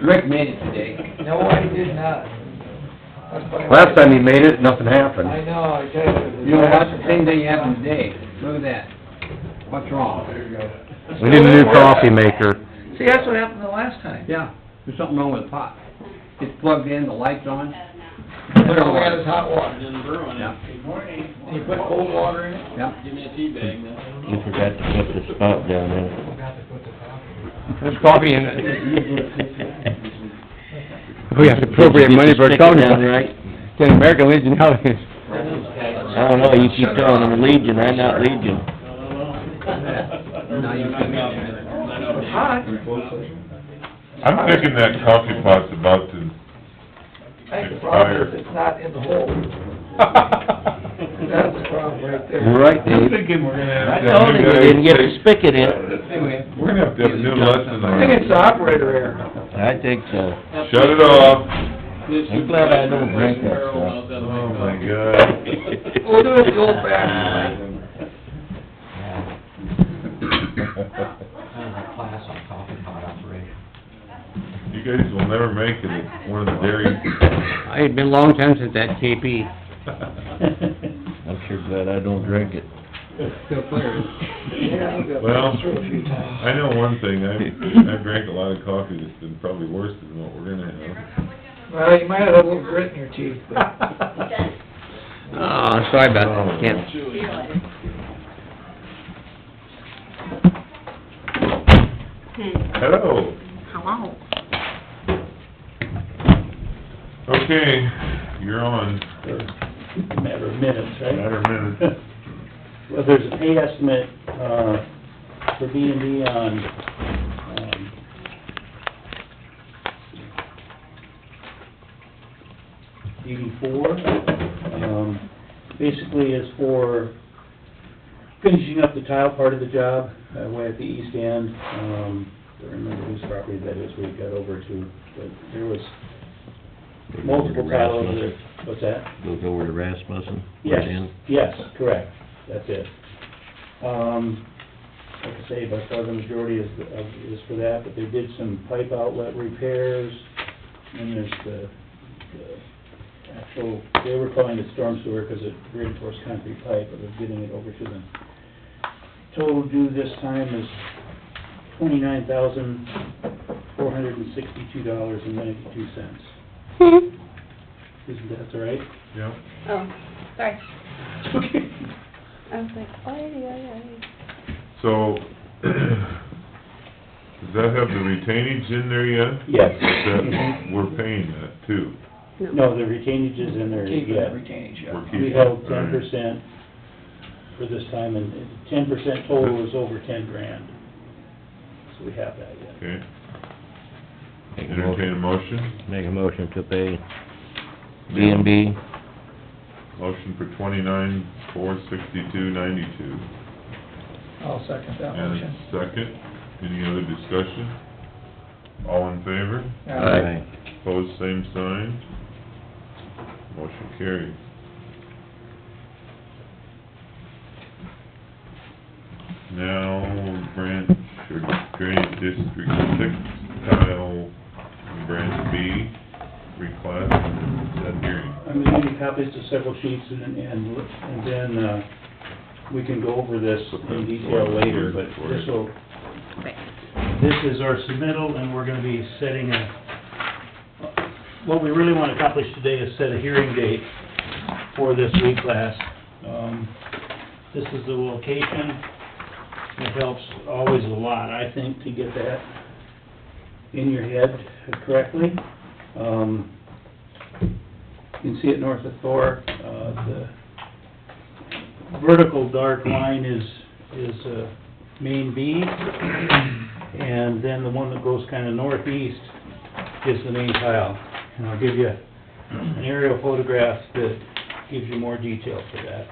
Rick made it today. No, I did not. That's why I- Last time you made it, nothing happened. I know, I tell you. You know what, the same thing happened today. Look at that. What's wrong? We need a new coffee maker. See, that's what happened the last time. Yeah, there's something wrong with the pot. It's plugged in, the light's on. That's all we had is hot water. Yeah, And you put cold water in it? yeah. You forgot to put the spout down there. There's coffee in it. We have to appropriate money for a Stick it county. down right. To the American Legion, how it is. I don't know, you keep telling them Legion, I'm not Legion. Now you come in there. It's hot. I'm thinking that coffee pot's about to I think the problem is it's not in the hole. That's the problem right there. You're right, I'm Dave. thinking we're gonna I have to told have him new you guys didn't get the take- spigot in. We're gonna have to have a new lesson I think it's the on. operator error. I think so. Shut it off. I'm glad I don't drink that stuff. Oh, my God. We'll do it the old fashioned way. Class on coffee pot operation. You guys will never make it at one of the dairy. It's been a long time since that KP. I'm sure glad I don't drink it. Still clear. Yeah, I've got Well, through a few times. I know one thing, I drank a lot of coffee that's been probably worse than what we're gonna have. Well, you might have a little grit in your teeth, but... Oh, sorry about that, Kent. Hello. Hello. Okay, you're on. Matter of minutes, right? Matter of minutes. Well, there's a pay estimate, for B and B on, 84. Basically is for finishing up the tile part of the job, way at the east end. Don't remember whose property that is we got over to, but there was multiple tile over there. What's that? Goes over to Rasmussen, Yes, right in. yes, correct, that's it. Like I say, by far the majority is for that, but they did some pipe outlet repairs, and there's the actual, they were calling it storm sewer because it reinforced concrete pipe, but they're getting it over to them. Total due this time is $29,462.92. Isn't that right? Yeah. Oh, sorry. Okay. I was like, oh, So, does that have the retainage in there yet? Yes. That, we're paying that too. No, the retainage is in there, Keeping yeah. that retainage, yeah. We're We keeping- held all right. 10%. for this time, and 10% total is over 10 grand. So we have that yet. Okay, Make a entertain a motion, motion. make a motion to pay B and B. Motion for 29,462.92. I'll second that And motion. a second, any other discussion? All in favor? Aye. Opposed, same sign. Motion carried. Now, branch or drainage district 6, tile, branch B, reclass, that hearing. I'm gonna give you copies of several sheets, and then, we can go over this in detail later, but this'll, this is our submittal, and we're gonna be setting what we really wanna accomplish today is set a hearing date for this reclass. This is the location. It helps always a lot, I think, to get that in your head correctly. You can see it north of Thor. The vertical dark line is main B, and then the one that goes kind of northeast is the main tile. And I'll give you an aerial photograph that gives you more detail for that.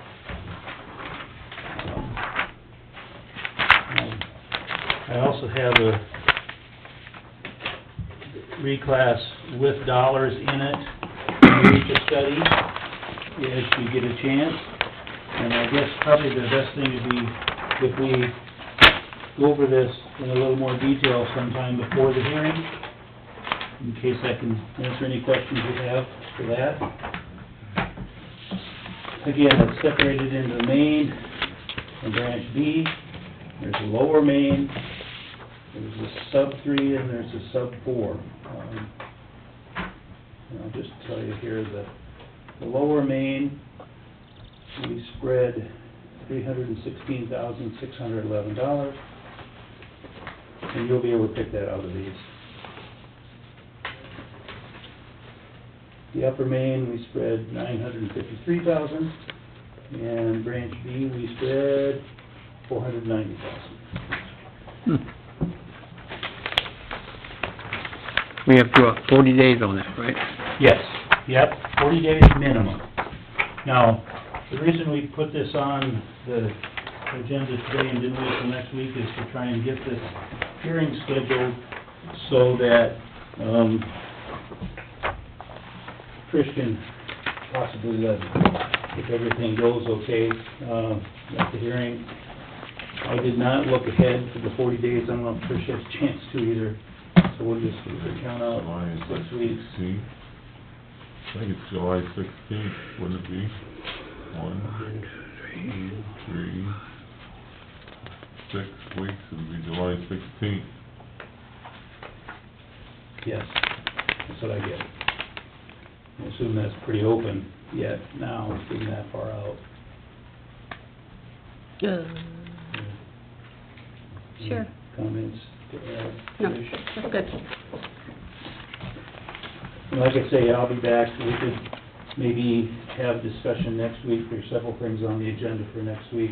I also have a reclass with dollars in it, read the study if you get a chance. And I guess probably the best thing would be if we go over this in a little more detail sometime before the hearing, in case I can answer any questions you have for that. Again, it's separated into the main and branch B. There's a lower main, there's a sub-3, and there's a sub-4. And I'll just tell you here that the lower main, we spread $316,611, and you'll be able to pick that out of these. The upper main, we spread $953,000, and branch B, we spread $490,000. We have to, 40 days on that, right? Yes, yep, 40 days minimum. Now, the reason we put this on the agenda today and didn't wait till next week is to try and get this hearing scheduled so that, Christian possibly levy, if everything goes okay, at the hearing. I did not look ahead for the 40 days, I don't know if Trish has a chance to either, so we'll just count out July 6 weeks. 16th. I think it's July 16th, wouldn't it be? 1, 2, 3, 6 weeks, it would be July 16th. Yes, that's what I get. I assume that's pretty open yet now, being that far out. Sure. Comments to add? No, Trish? that's good. And like I say, I'll be back, we could maybe have discussion next week, there's several things on the agenda for next week.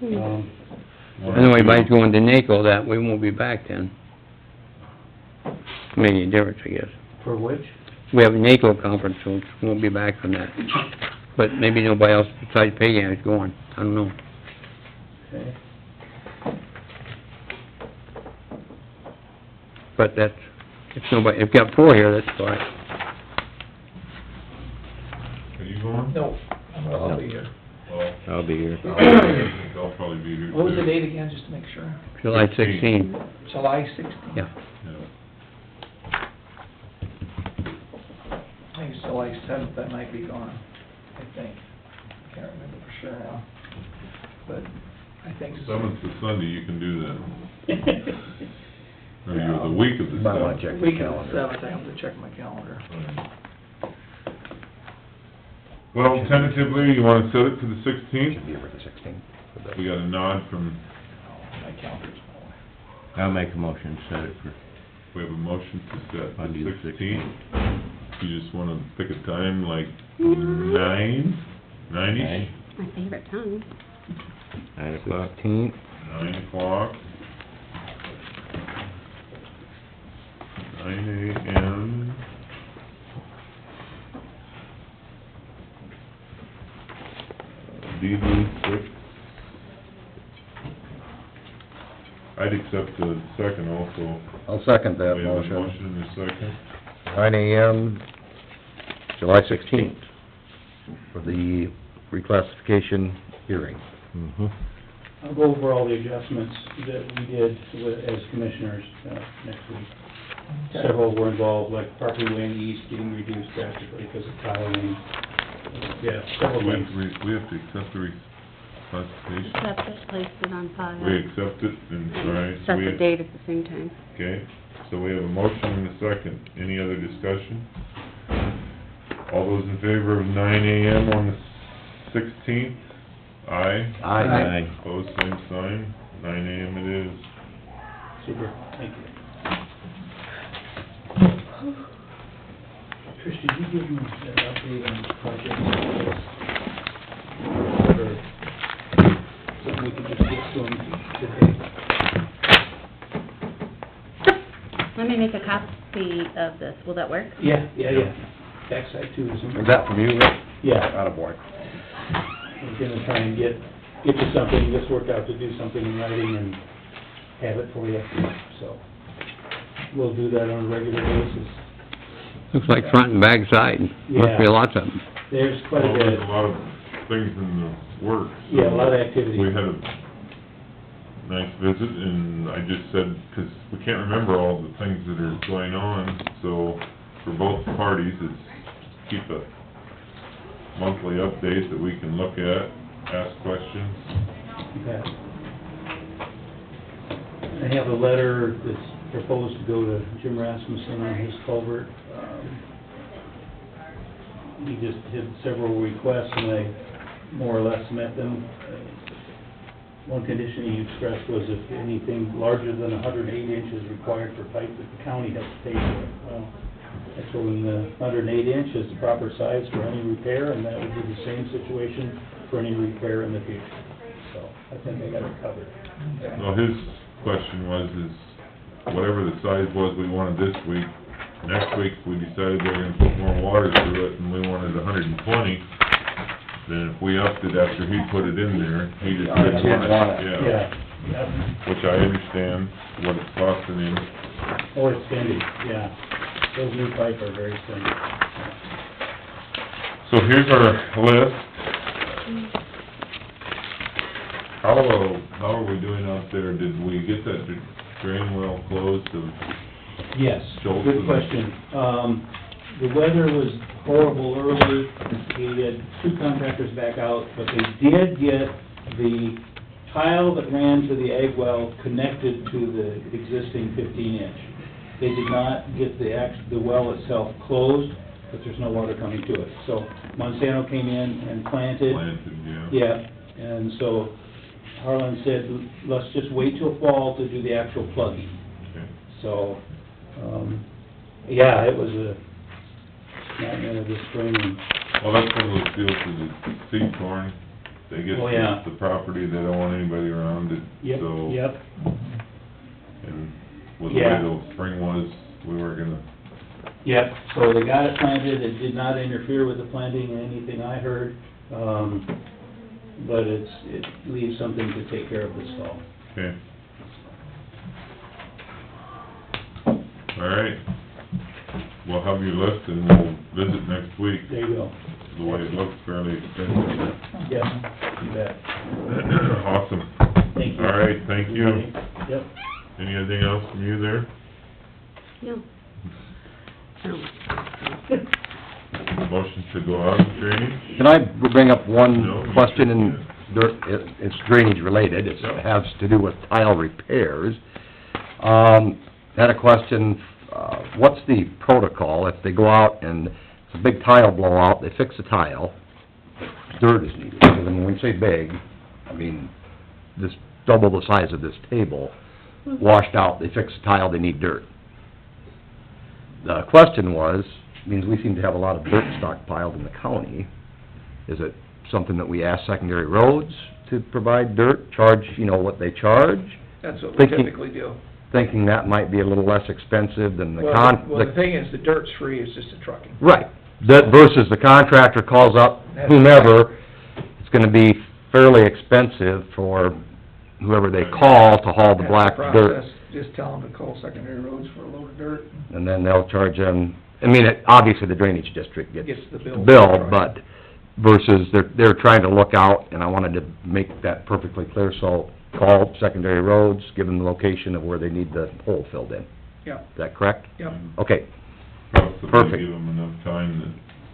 Anyway, by going to NACO, that we won't be back then. Make any difference, I guess. For which? We have a NACO conference, so we won't be back from that. But maybe nobody else besides Peggy is going, I don't know. Okay. But that's, if nobody, if you got 4 here, that's all right. Are you going? No, I'll be here. Well, I'll be here. I'll probably be here too. What was the date again, just to make sure? July 16th. July 16th? Yeah. Yeah. I think it's July 7th, I might be gone, I think. I can't remember for sure now. But I think so. 7th is Sunday, you can do that. Or you're the week of the Might wanna 7th. check the Week of the calendar. 7th, I have to check my calendar. Well, tentatively, you wanna set it for the 16th? Should be over the 16th. We got a nod from, Oh, my calendar's full. I'll make a motion to set it for, we have a motion to set I'll do the the 16th. You just wanna pick a time like 9? 9-ish? 9. My favorite time. 9 o'clock. 16th. 9 o'clock. 9 a.m. DD 6. I'd accept the second also. I'll second that We have a motion. motion and a second. 9 a.m., July 16th, for the reclassification hearing. I'll go over all the adjustments that we did as commissioners, next week. Several were involved, like property weighing east getting reduced drastically because of tiling. Yeah, several We things. we have to accept the reclassification. Accept it, place it on file. We accept it and, right. Set we- the date at the same time. Okay, so we have a motion and a second. Any other discussion? All those in favor of 9 a.m. on the 16th? Aye. Aye. Opposed, same sign. 9 a.m. it is. Super, thank you. Trish, did you give me an update on the project? Or something we could just get to them today? Let me make a copy of this, will that work? Yeah. Backside too, isn't it? Is that from you, Rick? Yeah. Attaboy. We're gonna try and get you something, just work out to do something in writing and have it for you, so. We'll do that on a regular basis. Looks like front and back side. Must be Yeah. lots of them. There's quite a Well, bit, there's a lot of things in the works. yeah, a lot of activity. We had a nice visit, and I just said, 'cause we can't remember all the things that are going on, so for both parties, it's keep a monthly update that we can look at, ask questions. Okay. I have a letter that's proposed to go to Jim Rasmussen on his culvert. He just did several requests, and I more or less met them. One condition he expressed was if anything larger than 108 inches required for pipe, that the county has to pay for it. Well, I told him the 108 inch is the proper size for any repair, and that would be the same situation for any repair in the future. So, I think I got it covered. Well, his question was, is whatever the size was we wanted this week, next week, if we decided we were gonna put more water through it and we wanted 120, then if we upped it after he put it in there, he just didn't want it. Yeah. Which I understand what it's costing him. Oh, it's spendy, yeah. Those new pipe are very spendy. So here's our list. How are we doing out there? Did we get that drain well closed of Yes, Schultz? good question. The weather was horrible early, we had two contractors back out, but they did get the tile that ran to the ag well connected to the existing 15-inch. They did not get the well itself closed, but there's no water coming to it. So Monsanto came in and planted. Yeah, and so Harlan said, let's just wait till fall to do the actual plugging. Okay. So, yeah, it was a nightmare this spring. Well, that's one of those deals with the seed corn. They get Oh, yeah. the property, they don't want anybody around it, Yep, so. yep, And with the Yeah. way the spring was, we were gonna, yep. So they got it planted, it did not interfere with the planting, anything I heard. But it leaves something to take care of this fall. okay. All right. We'll have your list and we'll visit next week. There you go. The way it looks fairly extensive. Yep, you bet. Awesome. Thank you. All right, thank you. Yep. Anything else from you there? No. Motion to go out of drainage? Can I bring up No, one you question, should, and it's drainage related, it Yeah. has to do with tile repairs. Had a question, what's the protocol if they go out and it's a big tile blowout, they fix the tile, dirt is needed, because when we say big, I mean, this, double the size of this table, washed out, they fix the tile, they need dirt. The question was, means we seem to have a lot of dirt stockpiled in the county. Is it something that we ask secondary roads? to provide dirt, charge, you know, what they charge, That's what we Thinking- typically do. thinking that might be a little less expensive than the Well, the thing is, the dirt's free, it's just the trucking. Right, that versus the contractor calls up whomever, it's gonna be fairly expensive for whoever they call to haul the That's black process. dirt. Just tell them to call secondary roads for a load of dirt. And then they'll charge them, I mean, obviously the drainage district gets Gets the the bill. bill, but versus they're trying to look out, and I wanted to make that perfectly clear, so call secondary roads, give them the location of where they need the hole filled in. Yep, Is that correct? yep. Okay, Possibly Perfect. give them enough time,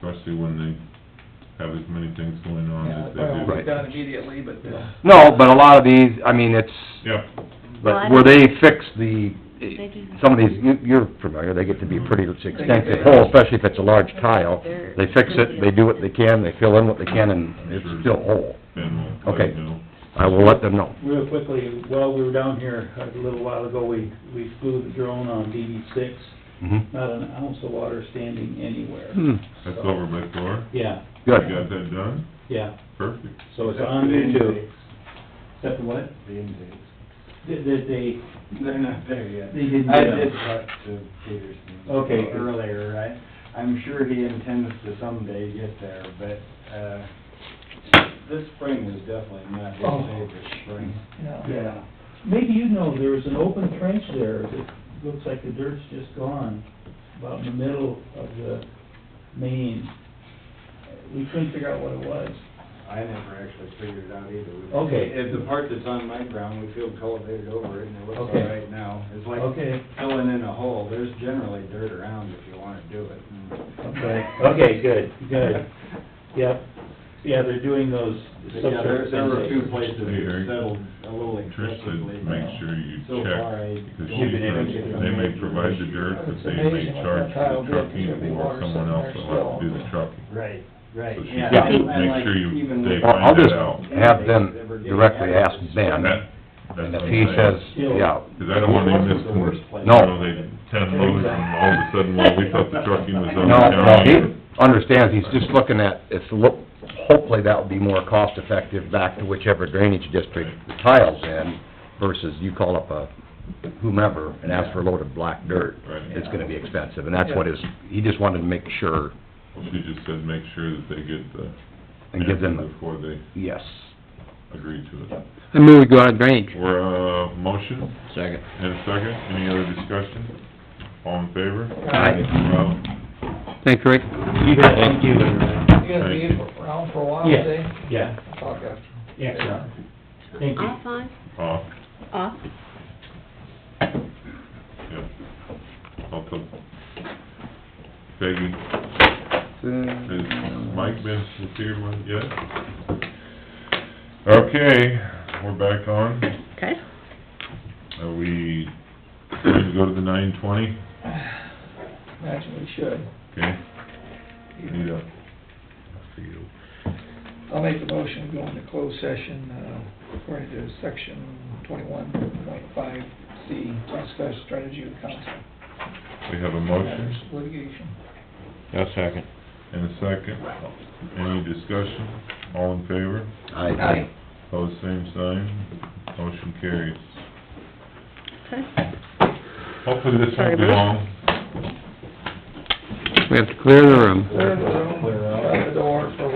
that, especially when they have as many things going on Yeah, as they well, do. we've Right. done immediately, but, no, but a lot of these, I mean, it's, Yeah, but where they fix the, They do. some of these, you're familiar, they get to be pretty extensive hole, especially if it's a large tile. They fix it, they do what they can, they fill in what they can, and it's still whole. Ben will let Okay. you know. I will let them know. Real quickly, while we were down here a little while ago, we flew the drone on DD6, Mhm. not an ounce of water standing anywhere. That's over by Thor. Yeah, You Good. got that done? yeah, Perfect. so it's on YouTube. Except for what? The intakes. They, They're not there yet. They didn't I get 'em. did talk to Peterson. Okay. Earlier, I'm sure he intends to someday get there, but, this spring is definitely not his Oh. favorite spring. yeah, maybe you know, there was an open trench there that looks like the dirt's just gone, about in the middle of the main. We couldn't figure out what it was. I never actually figured it out either. Okay. If the part that's on my ground, we field cultivated over it, and it looks all Okay. right now. It's like Okay. filling in a hole. There's generally dirt around if you wanna do it. Okay, good. Yep, yeah, they're doing those Yeah, there were a few subsurface. places Hey, that Eric. settled a little Trish excessively. said, make sure you So check, far, I because don't she think said it's they may gonna provide the be- dirt, but It's they amazing may what charge that tile for the did. trucking, There'll be or water someone sitting else there will have to do still. the trucking. Right, right, So she yeah. said, and make like sure you, even they with- Well, I'll find just that out. have them directly ask Ben, That- that's and if what he I'm saying. says, yeah, Cause I don't want any It wasn't the worst place. No. you know, they 10 loads, and all of a sudden, well, we thought the trucking was on no, the no, county. he understands, he's just looking at, hopefully that will be more cost effective back to whichever drainage district the tile's in, versus you call up a whomever and ask for a load of black dirt. Right. It's gonna be expensive, and that's what he just wanted to make sure, Well, she just said, make sure that they get the and give them, answer before they yes. agree to it. I move we go out of drainage. We're, motion? Second. And a second, any other discussion? All in favor? Aye. Well, Thanks, Rick. You bet, thank you. You gonna be around for a while Yes, today? yeah, Talk after. excellent. Thank you. Off on? off, Off. yeah. I'll tell Peggy, has Mike been with here yet? Okay, we're back on. Okay. Are we going to go to the 9:20? Imagine we should. Okay. Need a, I'll make the motion, to go into closed session, according to section 21.5C, discuss strategy with council. we have a Matters motion of litigation. A second. and a second. Any discussion? All in favor? Aye. Pose same sign. Motion carries. Okay. Hopefully this Sorry, won't be Bruce. long. We have to clear the room. Clear the room, shut the door for